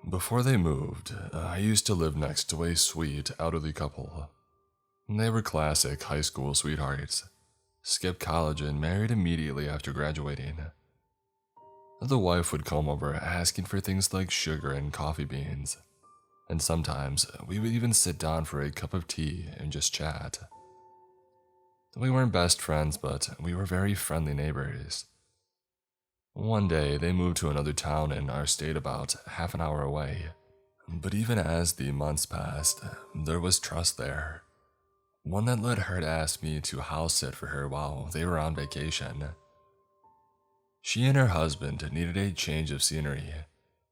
Before they moved, I used to live next to a sweet, elderly couple. They were classic high school sweethearts, skipped college and married immediately after graduating. The wife would come over asking for things like sugar and coffee beans, and sometimes we would even sit down for a cup of tea and just chat. We weren't best friends, but we were very friendly neighbors. One day, they moved to another town in our state about half an hour away. But even as the months passed, there was trust there. One that led her to ask me to house sit for her while they were on vacation. She and her husband needed a change of scenery,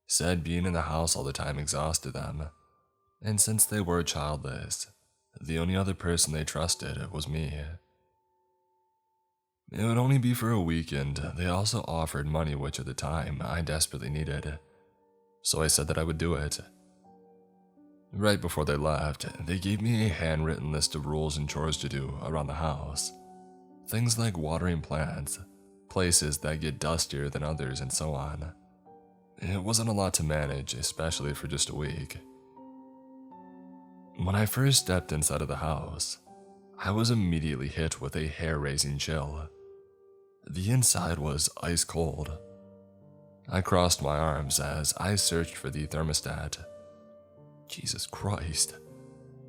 said being in the house all the time exhausted them, and since they were childless, the only other person they trusted was me. It would only be for a weekend. They also offered money, which at the time I desperately needed, so I said that I would do it. Right before they left, they gave me a handwritten list of rules and chores to do around the house. Things like watering plants, places that get dustier than others, and so on. It wasn't a lot to manage, especially for just a week. When I first stepped inside of the house, I was immediately hit with a hair-raising chill. The inside was ice cold. I crossed my arms as I searched for the thermostat. Jesus Christ,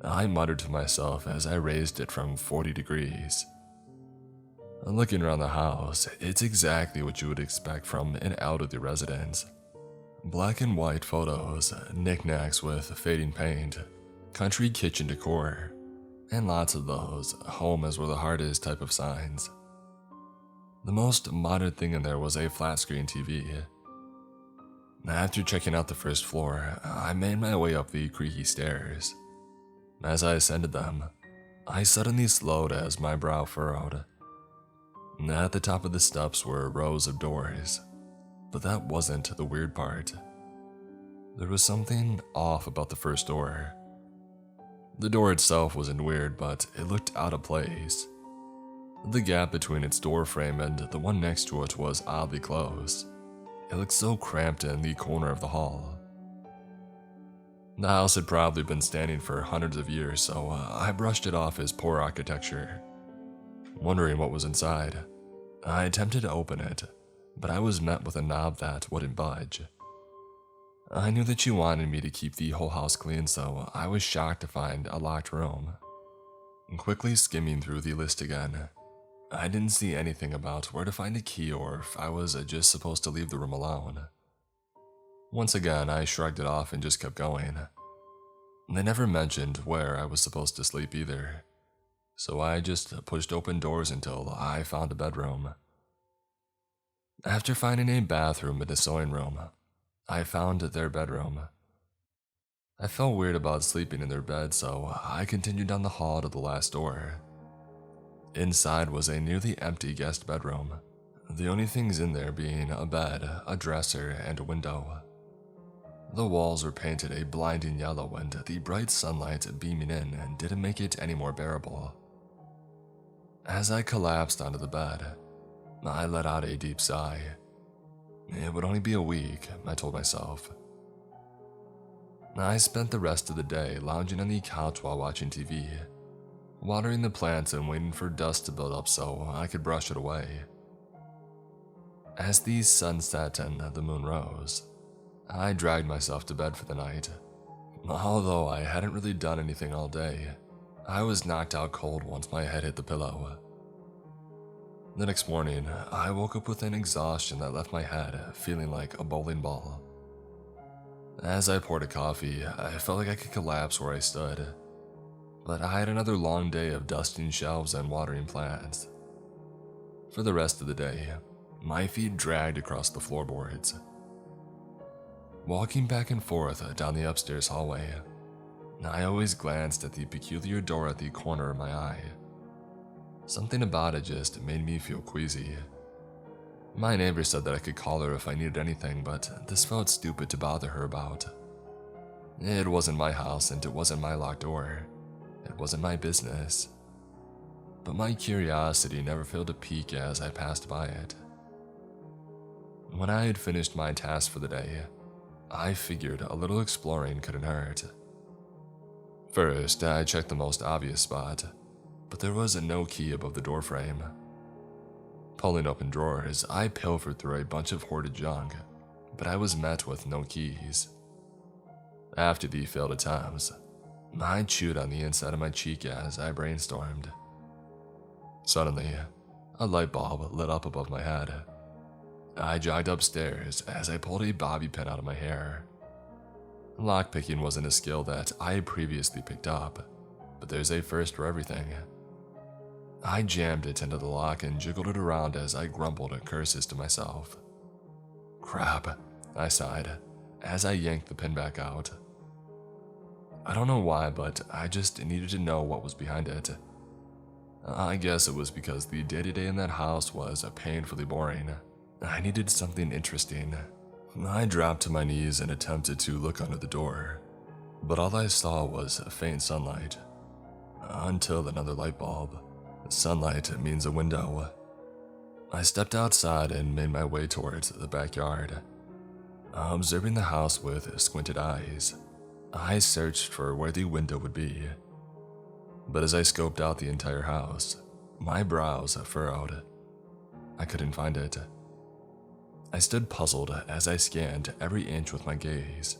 I muttered to myself as I raised it from 40 degrees. Looking around the house, it's exactly what you would expect from an elderly residence. Black and white photos, knickknacks with fading paint, country kitchen decor, and lots of those home is where the heart is type of signs. The most modern thing in there was a flat screen TV. After checking out the first floor, I made my way up the creaky stairs. As I ascended them, I suddenly slowed as my brow furrowed. At the top of the steps were rows of doors, but that wasn't the weird part. There was something off about the first door. The door itself wasn't weird, but it looked out of place. The gap between its door frame and the one next to it was oddly close. It looked so cramped in the corner of the hall. The house had probably been standing for hundreds of years, so I brushed it off as poor architecture. Wondering what was inside, I attempted to open it, but I was met with a knob that wouldn't budge. I knew that she wanted me to keep the whole house clean, so I was shocked to find a locked room. Quickly skimming through the list again, I didn't see anything about where to find a key or if I was just supposed to leave the room alone. Once again, I shrugged it off and just kept going. They never mentioned where I was supposed to sleep either, so I just pushed open doors until I found a bedroom. After finding a bathroom and a sewing room, I found their bedroom. I felt weird about sleeping in their bed, so I continued down the hall to the last door. Inside was a nearly empty guest bedroom, the only things in there being a bed, a dresser, and a window. The walls were painted a blinding yellow, and the bright sunlight beaming in didn't make it any more bearable. As I collapsed onto the bed, I let out a deep sigh. It would only be a week, I told myself. I spent the rest of the day lounging on the couch while watching TV, watering the plants and waiting for dust to build up so I could brush it away. As the sun set and the moon rose, I dragged myself to bed for the night. Although I hadn't really done anything all day, I was knocked out cold once my head hit the pillow. The next morning, I woke up with an exhaustion that left my head feeling like a bowling ball. As I poured a coffee, I felt like I could collapse where I stood. But I had another long day of dusting shelves and watering plants. For the rest of the day, my feet dragged across the floorboards. Walking back and forth down the upstairs hallway, I always glanced at the peculiar door at the corner of my eye. Something about it just made me feel queasy. My neighbor said that I could call her if I needed anything, but this felt stupid to bother her about. It wasn't my house and it wasn't my locked door. It wasn't my business. But my curiosity never failed to peak as I passed by it. When I had finished my task for the day, I figured a little exploring couldn't hurt. First, I checked the most obvious spot, but there was no key above the doorframe. Pulling open drawers, I pilfered through a bunch of hoarded junk, but I was met with no keys. After the failed attempts, I chewed on the inside of my cheek as I brainstormed. Suddenly, a light bulb lit up above my head. I jogged upstairs as I pulled a bobby pin out of my hair. Lockpicking wasn't a skill that I had previously picked up, but there's a first for everything. I jammed it into the lock and jiggled it around as I grumbled curses to myself. Crap, I sighed as I yanked the pin back out. I don't know why, but I just needed to know what was behind it. I guess it was because the day-to-day in that house was painfully boring. I needed something interesting. I dropped to my knees and attempted to look under the door, but all I saw was faint sunlight. Until another light bulb. Sunlight means a window. I stepped outside and made my way towards the backyard. Observing the house with squinted eyes, I searched for where the window would be. But as I scoped out the entire house, my brows furrowed. I couldn't find it. I stood puzzled as I scanned every inch with my gaze.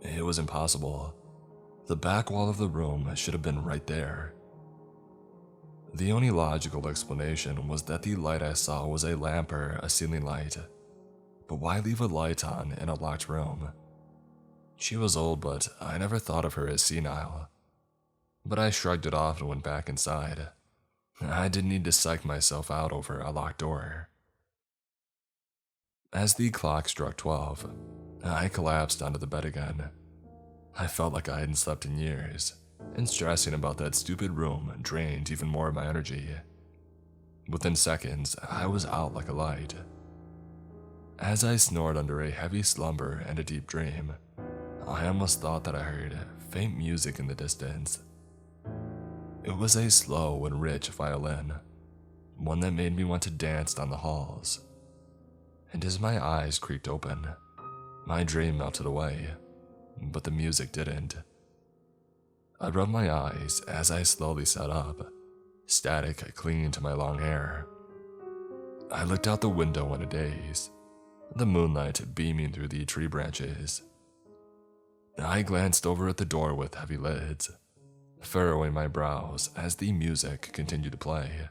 It was impossible. The back wall of the room should have been right there. The only logical explanation was that the light I saw was a lamp or a ceiling light. But why leave a light on in a locked room? She was old, but I never thought of her as senile. But I shrugged it off and went back inside. I didn't need to psych myself out over a locked door. As the clock struck 12, I collapsed onto the bed again. I felt like I hadn't slept in years, and stressing about that stupid room drained even more of my energy. Within seconds, I was out like a light. As I snored under a heavy slumber and a deep dream, I almost thought that I heard faint music in the distance. It was a slow and rich violin, one that made me want to dance down the halls. And as my eyes creaked open, my dream melted away, but the music didn't. I rubbed my eyes as I slowly sat up, static clinging to my long hair. I looked out the window in a daze, the moonlight beaming through the tree branches. I glanced over at the door with heavy lids, furrowing my brows as the music continued to play.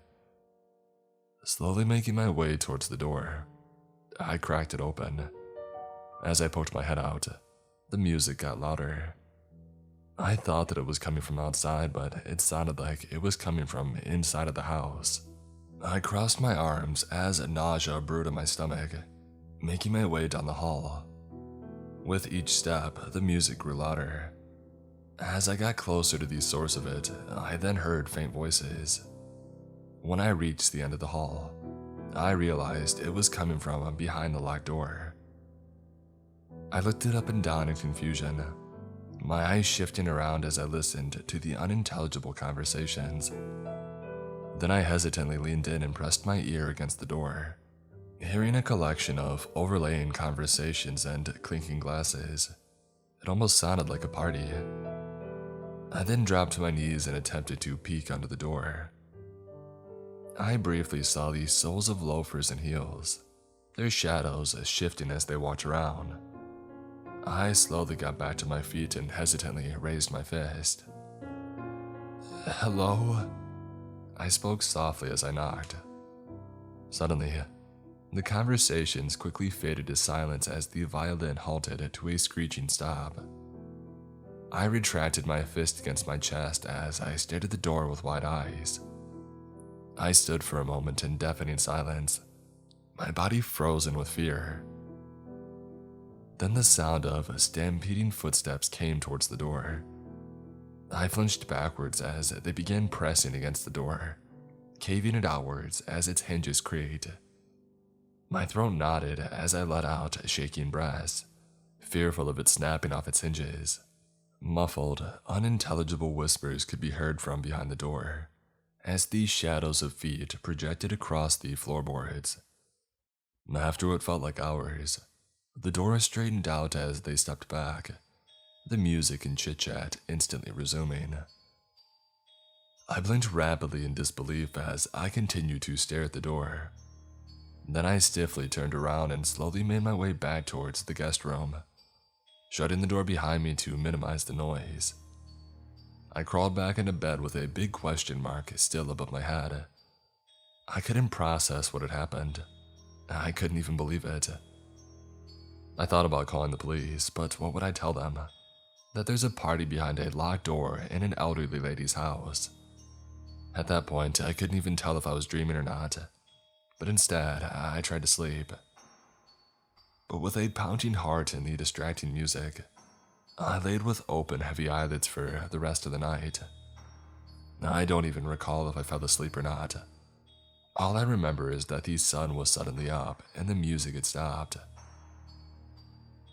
Slowly making my way towards the door, I cracked it open. As I poked my head out, the music got louder. I thought that it was coming from outside, but it sounded like it was coming from inside of the house. I crossed my arms as nausea brewed in my stomach, making my way down the hall. With each step, the music grew louder. As I got closer to the source of it, I then heard faint voices. When I reached the end of the hall, I realized it was coming from behind the locked door. I looked it up and down in confusion, my eyes shifting around as I listened to the unintelligible conversations. Then I hesitantly leaned in and pressed my ear against the door, hearing a collection of overlaying conversations and clinking glasses. It almost sounded like a party. I then dropped to my knees and attempted to peek under the door. I briefly saw the soles of loafers and heels, their shadows shifting as they walked around. I slowly got back to my feet and hesitantly raised my fist. "Hello?" I spoke softly as I knocked. Suddenly, the conversations quickly faded to silence as the violin halted to a screeching stop. I retracted my fist against my chest as I stared at the door with wide eyes. I stood for a moment in deafening silence, my body frozen with fear. Then the sound of stampeding footsteps came towards the door. I flinched backwards as they began pressing against the door, caving it outwards as its hinges creaked. My throat knotted as I let out shaking breaths, fearful of it snapping off its hinges. Muffled, unintelligible whispers could be heard from behind the door, as these shadows of feet projected across the floorboards. After what felt like hours, The door straightened out as they stepped back, the music and chit-chat instantly resuming. I blinked rapidly in disbelief as I continued to stare at the door. Then I stiffly turned around and slowly made my way back towards the guest room, shutting the door behind me to minimize the noise. I crawled back into bed with a big question mark still above my head. I couldn't process what had happened. I couldn't even believe it. I thought about calling the police, but what would I tell them? That there's a party behind a locked door in an elderly lady's house. At that point, I couldn't even tell if I was dreaming or not, but instead, I tried to sleep. But with a pounding heart and the distracting music, I laid with open, heavy eyelids for the rest of the night. I don't even recall if I fell asleep or not. All I remember is that the sun was suddenly up and the music had stopped.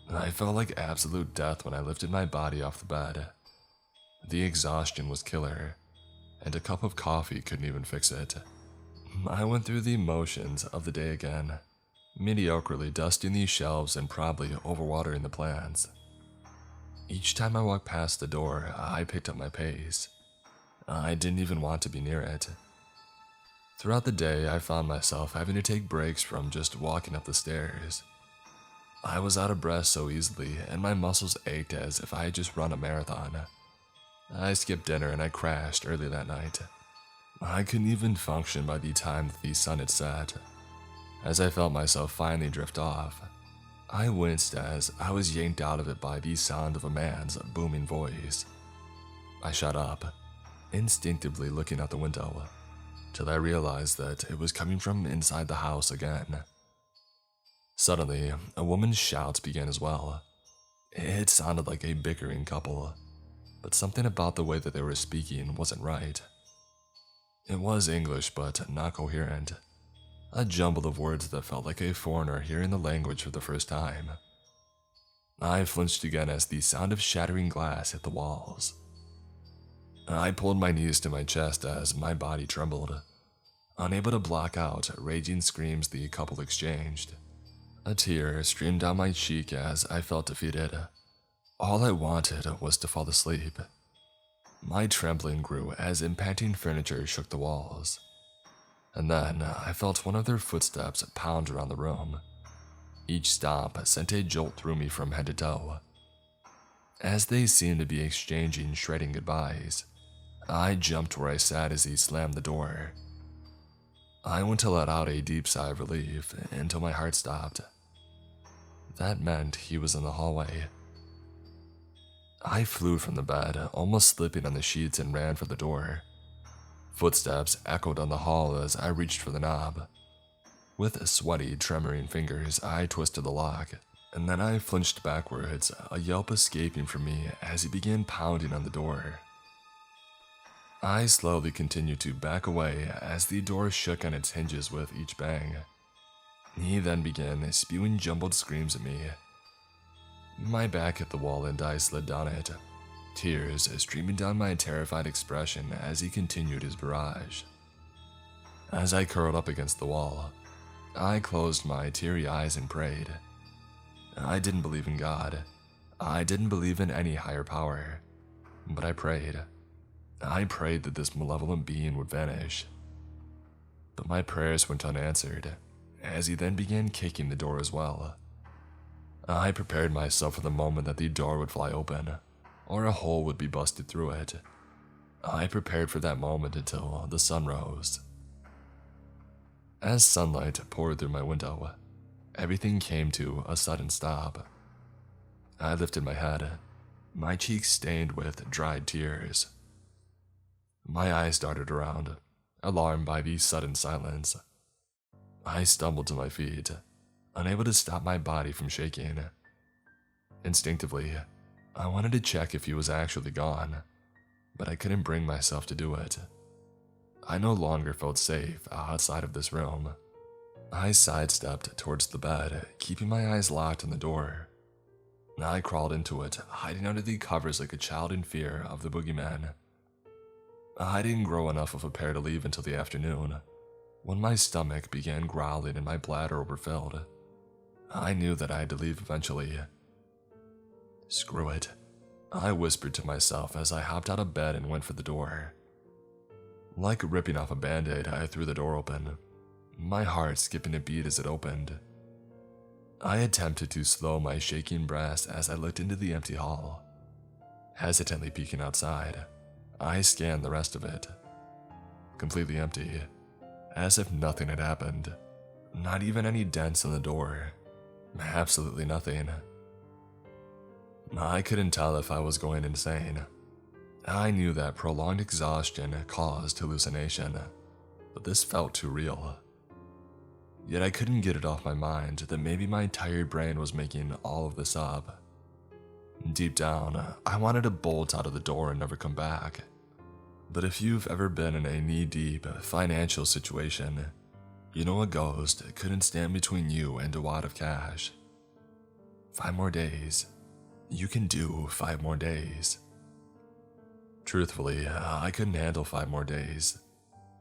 I felt like absolute death when I lifted my body off the bed. The exhaustion was killer, and a cup of coffee couldn't even fix it. I went through the motions of the day again, mediocrely dusting these shelves and probably overwatering the plants. Each time I walked past the door, I picked up my pace. I didn't even want to be near it. Throughout the day, I found myself having to take breaks from just walking up the stairs. I was out of breath so easily, and my muscles ached as if I had just run a marathon. I skipped dinner and I crashed early that night. I couldn't even function by the time that the sun had set. As I felt myself finally drift off, I winced as I was yanked out of it by the sound of a man's booming voice. I shut up, instinctively looking out the window, till I realized that it was coming from inside the house again. Suddenly, a woman's shouts began as well. It sounded like a bickering couple, but something about the way that they were speaking wasn't right. It was English, but not coherent. A jumble of words that felt like a foreigner hearing the language for the first time. I flinched again as the sound of shattering glass hit the walls. I pulled my knees to my chest as my body trembled, unable to block out raging screams the couple exchanged. A tear streamed down my cheek as I felt defeated. All I wanted was to fall asleep. My trembling grew as impacting furniture shook the walls. And then I felt one of their footsteps pound around the room. Each stomp sent a jolt through me from head to toe. As they seemed to be exchanging shredding goodbyes, I jumped where I sat as he slammed the door. I went to let out a deep sigh of relief until my heart stopped. That meant he was in the hallway. I flew from the bed, almost slipping on the sheets, and ran for the door. Footsteps echoed on the hall as I reached for the knob. With sweaty, tremoring fingers, I twisted the lock, and then I flinched backwards, a yelp escaping from me as he began pounding on the door. I slowly continued to back away as the door shook on its hinges with each bang. He then began spewing jumbled screams at me. My back hit the wall and I slid down it, tears streaming down my terrified expression as he continued his barrage. As I curled up against the wall, I closed my teary eyes and prayed. I didn't believe in God. I didn't believe in any higher power, but I prayed. I prayed that this malevolent being would vanish. But my prayers went unanswered, as he then began kicking the door as well. I prepared myself for the moment that the door would fly open, or a hole would be busted through it. I prepared for that moment until the sun rose. As sunlight poured through my window, everything came to a sudden stop. I lifted my head, my cheeks stained with dried tears. My eyes darted around, alarmed by the sudden silence. I stumbled to my feet, unable to stop my body from shaking. Instinctively, I wanted to check if he was actually gone, but I couldn't bring myself to do it. I no longer felt safe outside of this room. I sidestepped towards the bed, keeping my eyes locked on the door. I crawled into it, hiding under the covers like a child in fear of the boogeyman. I didn't grow enough of a pair to leave until the afternoon, when my stomach began growling and my bladder overfilled. I knew that I had to leave eventually. Screw it, I whispered to myself as I hopped out of bed and went for the door. Like ripping off a band-aid, I threw the door open, my heart skipping a beat as it opened. I attempted to slow my shaking breaths as I looked into the empty hall. Hesitantly peeking outside, I scanned the rest of it. Completely empty, as if nothing had happened. Not even any dents in the door. Absolutely nothing. I couldn't tell if I was going insane. I knew that prolonged exhaustion caused hallucination, but this felt too real. Yet I couldn't get it off my mind that maybe my tired brain was making all of this up. Deep down, I wanted to bolt out of the door and never come back. But if you've ever been in a knee-deep financial situation, you know a ghost couldn't stand between you and a wad of cash. 5 more days. You can do 5 more days. Truthfully, I couldn't handle 5 more days,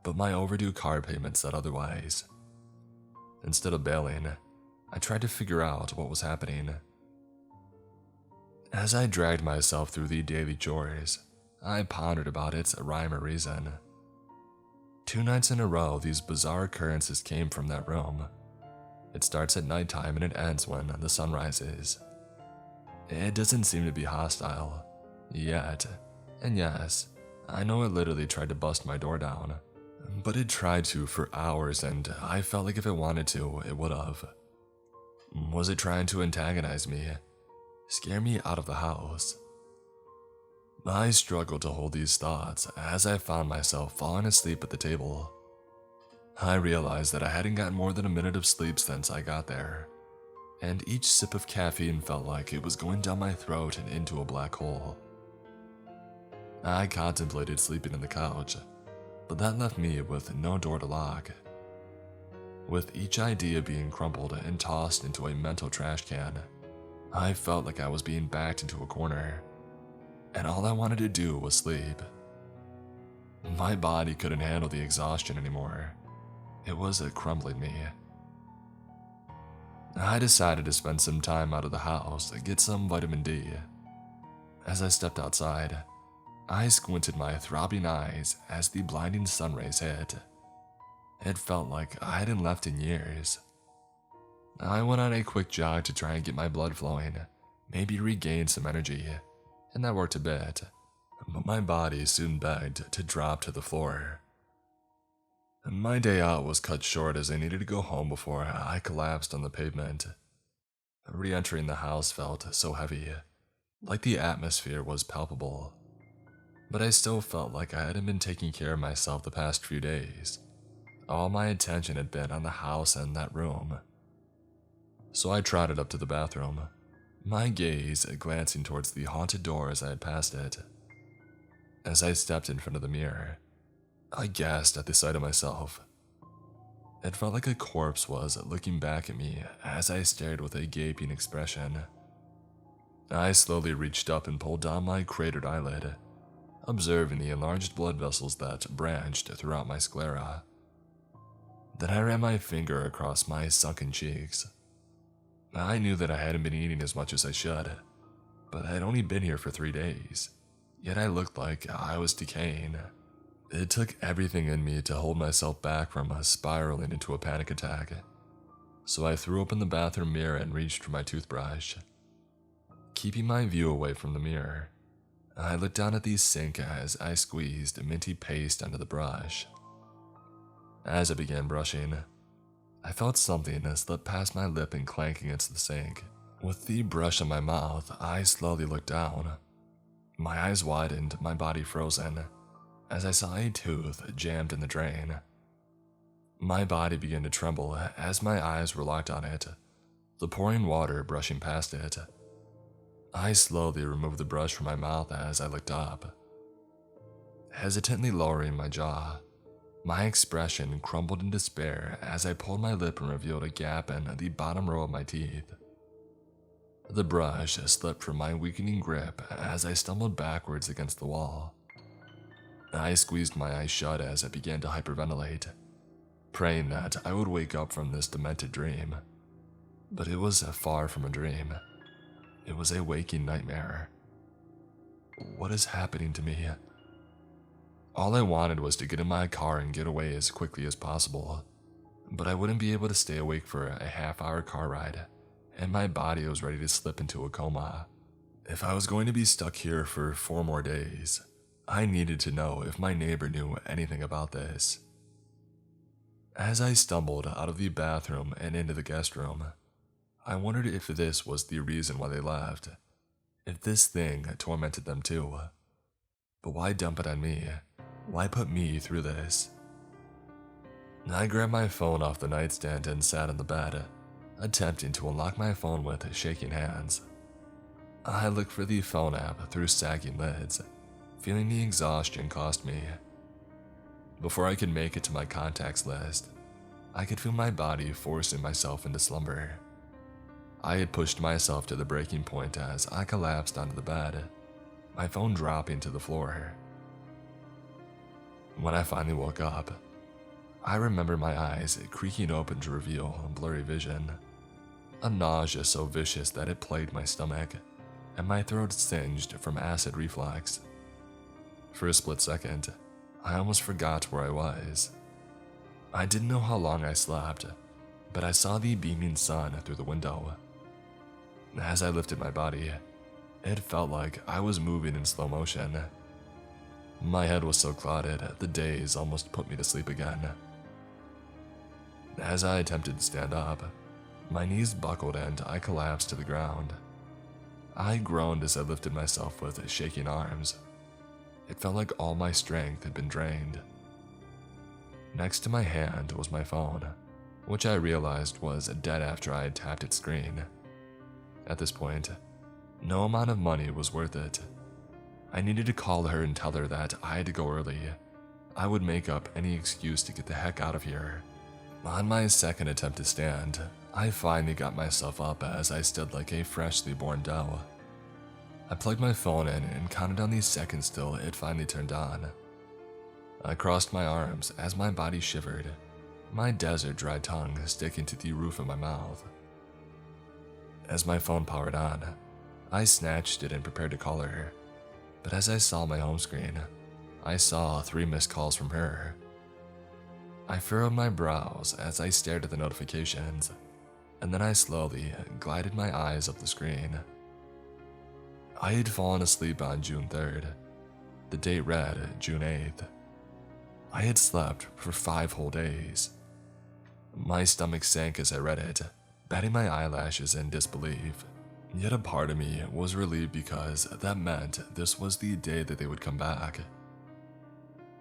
but my overdue car payment said otherwise. Instead of bailing, I tried to figure out what was happening. As I dragged myself through the daily chores, I pondered about its rhyme or reason. 2 nights in a row, these bizarre occurrences came from that room. It starts at nighttime and it ends when the sun rises. It doesn't seem to be hostile, yet. And yes, I know it literally tried to bust my door down, but it tried to for hours and I felt like if it wanted to, it would have. Was it trying to antagonize me? Scare me out of the house? I struggled to hold these thoughts as I found myself falling asleep at the table. I realized that I hadn't gotten more than a minute of sleep since I got there, and each sip of caffeine felt like it was going down my throat and into a black hole. I contemplated sleeping on the couch, but that left me with no door to lock. With each idea being crumpled and tossed into a mental trash can, I felt like I was being backed into a corner, and all I wanted to do was sleep. My body couldn't handle the exhaustion anymore. It was crumbling me. I decided to spend some time out of the house to get some vitamin D. As I stepped outside, I squinted my throbbing eyes as the blinding sun rays hit. It felt like I hadn't left in years. I went on a quick jog to try and get my blood flowing, maybe regain some energy, and that worked a bit, but my body soon begged to drop to the floor. My day out was cut short as I needed to go home before I collapsed on the pavement. Re-entering the house felt so heavy, like the atmosphere was palpable, but I still felt like I hadn't been taking care of myself the past few days. All my attention had been on the house and that room. So I trotted up to the bathroom, my gaze glancing towards the haunted door as I had passed it. As I stepped in front of the mirror, I gasped at the sight of myself. It felt like a corpse was looking back at me as I stared with a gaping expression. I slowly reached up and pulled down my cratered eyelid, observing the enlarged blood vessels that branched throughout my sclera. Then I ran my finger across my sunken cheeks. I knew that I hadn't been eating as much as I should, but I had only been here for 3 days, yet I looked like I was decaying. It took everything in me to hold myself back from spiraling into a panic attack, so I threw open the bathroom mirror and reached for my toothbrush. Keeping my view away from the mirror, I looked down at the sink as I squeezed minty paste under the brush. As I began brushing, I felt something slip past my lip and clank against the sink. With the brush in my mouth, I slowly looked down. My eyes widened, my body frozen, as I saw a tooth jammed in the drain. My body began to tremble as my eyes were locked on it, the pouring water brushing past it. I slowly removed the brush from my mouth as I looked up. Hesitantly lowering my jaw, my expression crumbled in despair as I pulled my lip and revealed a gap in the bottom row of my teeth. The brush slipped from my weakening grip as I stumbled backwards against the wall. I squeezed my eyes shut as I began to hyperventilate, praying that I would wake up from this demented dream. But it was far from a dream. It was a waking nightmare. What is happening to me? All I wanted was to get in my car and get away as quickly as possible. But I wouldn't be able to stay awake for a half-hour car ride, and my body was ready to slip into a coma. If I was going to be stuck here for 4 more days, I needed to know if my neighbor knew anything about this. As I stumbled out of the bathroom and into the guest room, I wondered if this was the reason why they left, if this thing tormented them too. But why dump it on me? Why put me through this? I grabbed my phone off the nightstand and sat on the bed, attempting to unlock my phone with shaking hands. I looked for the phone app through sagging lids, feeling the exhaustion cost me. Before I could make it to my contacts list, I could feel my body forcing myself into slumber. I had pushed myself to the breaking point as I collapsed onto the bed, my phone dropping to the floor. When I finally woke up, I remember my eyes creaking open to reveal blurry vision, a nausea so vicious that it plagued my stomach, and my throat singed from acid reflux. For a split second, I almost forgot where I was. I didn't know how long I slept, but I saw the beaming sun through the window. As I lifted my body, it felt like I was moving in slow motion. My head was so clouded, the daze almost put me to sleep again. As I attempted to stand up, my knees buckled and I collapsed to the ground. I groaned as I lifted myself with shaking arms. It felt like all my strength had been drained. Next to my hand was my phone, which I realized was dead after I had tapped its screen. At this point, no amount of money was worth it. I needed to call her and tell her that I had to go early. I would make up any excuse to get the heck out of here. On my second attempt to stand, I finally got myself up as I stood like a freshly born doe. I plugged my phone in and counted down the seconds till it finally turned on. I crossed my arms as my body shivered, my desert dry tongue sticking to the roof of my mouth. As my phone powered on, I snatched it and prepared to call her. But as I saw my home screen, I saw 3 missed calls from her. I furrowed my brows as I stared at the notifications, and then I slowly glided my eyes up the screen. I had fallen asleep on June 3rd. The date read June 8th. I had slept for 5 whole days. My stomach sank as I read it, batting my eyelashes in disbelief. Yet a part of me was relieved because that meant this was the day that they would come back.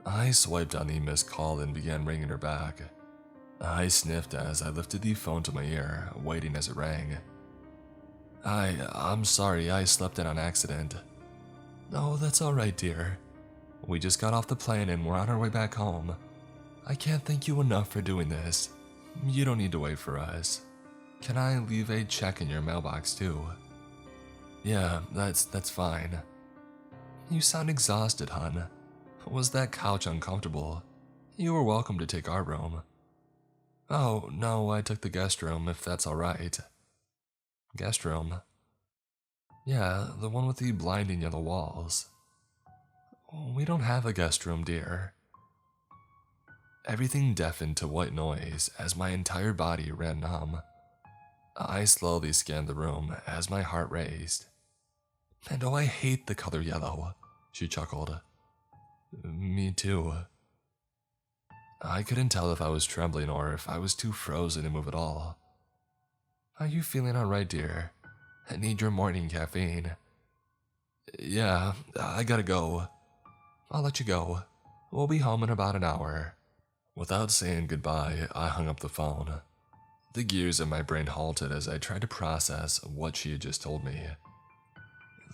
I swiped on the missed call and began ringing her back. I sniffed as I lifted the phone to my ear, waiting as it rang. I'm sorry, I slept in on accident. Oh, that's alright, dear. We just got off the plane and we're on our way back home. I can't thank you enough for doing this. You don't need to wait for us. Can I leave a check in your mailbox too? Yeah, that's fine. You sound exhausted, hon. Was that couch uncomfortable? You were welcome to take our room. Oh, no, I took the guest room, if that's alright. Guest room? Yeah, the one with the blinding yellow walls. We don't have a guest room, dear. Everything deafened to white noise as my entire body ran numb. I slowly scanned the room as my heart raced. And oh, I hate the color yellow, she chuckled. Me too. I couldn't tell if I was trembling or if I was too frozen to move at all. Are you feeling alright, dear? I need your morning caffeine. Yeah, I gotta go. I'll let you go. We'll be home in about an hour. Without saying goodbye, I hung up the phone. The gears in my brain halted as I tried to process what she had just told me.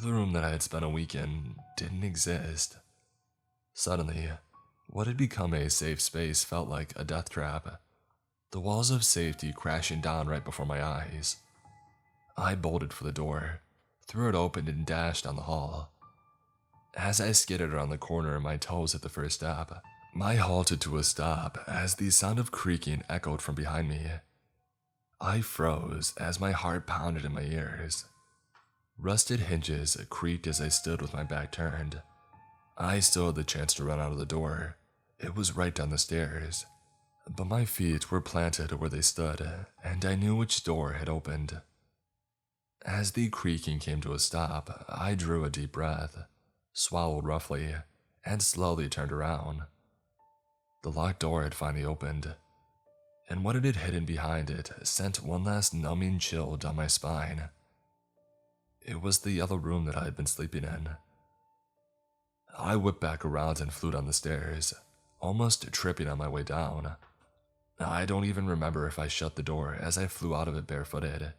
The room that I had spent a week in didn't exist. Suddenly, what had become a safe space felt like a death trap. The walls of safety crashing down right before my eyes. I bolted for the door, threw it open and dashed down the hall. As I skidded around the corner, my toes hit the first step. I halted to a stop as the sound of creaking echoed from behind me. I froze as my heart pounded in my ears. Rusted hinges creaked as I stood with my back turned. I still had the chance to run out of the door. It was right down the stairs. But my feet were planted where they stood, and I knew which door had opened. As the creaking came to a stop, I drew a deep breath, swallowed roughly, and slowly turned around. The locked door had finally opened, and what it had hidden behind it sent one last numbing chill down my spine. It was the yellow room that I had been sleeping in. I whipped back around and flew down the stairs, almost tripping on my way down. I don't even remember if I shut the door as I flew out of it barefooted.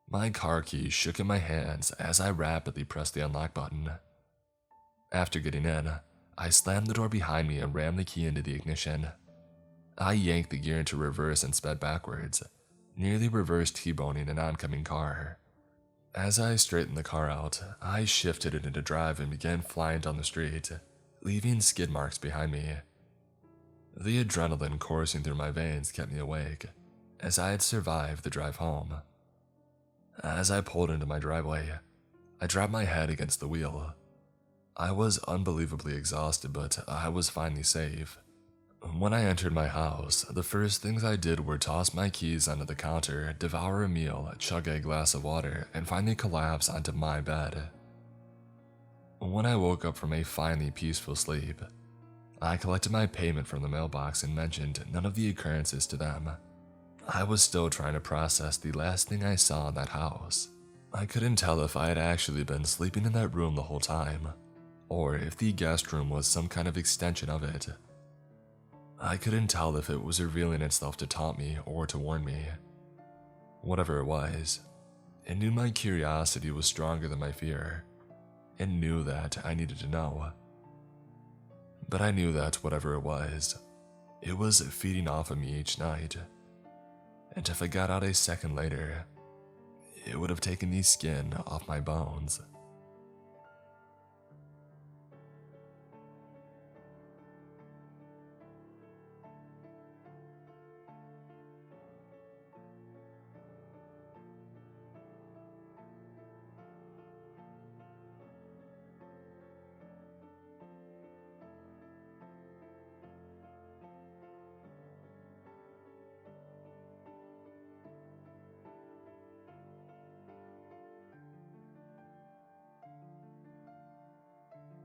My car keys shook in my hands as I rapidly pressed the unlock button. After getting in, I slammed the door behind me and rammed the key into the ignition. I yanked the gear into reverse and sped backwards, nearly reverse T-boning an oncoming car. As I straightened the car out, I shifted it into drive and began flying down the street, leaving skid marks behind me. The adrenaline coursing through my veins kept me awake, as I had survived the drive home. As I pulled into my driveway, I dropped my head against the wheel. I was unbelievably exhausted, but I was finally safe. When I entered my house, the first things I did were toss my keys onto the counter, devour a meal, chug a glass of water, and finally collapse onto my bed. When I woke up from a finally peaceful sleep, I collected my payment from the mailbox and mentioned none of the occurrences to them. I was still trying to process the last thing I saw in that house. I couldn't tell if I had actually been sleeping in that room the whole time, or if the guest room was some kind of extension of it. I couldn't tell if it was revealing itself to taunt me or to warn me. Whatever it was, it knew my curiosity was stronger than my fear, and knew that I needed to know. But I knew that whatever it was feeding off of me each night. And if I got out a second later, it would have taken the skin off my bones.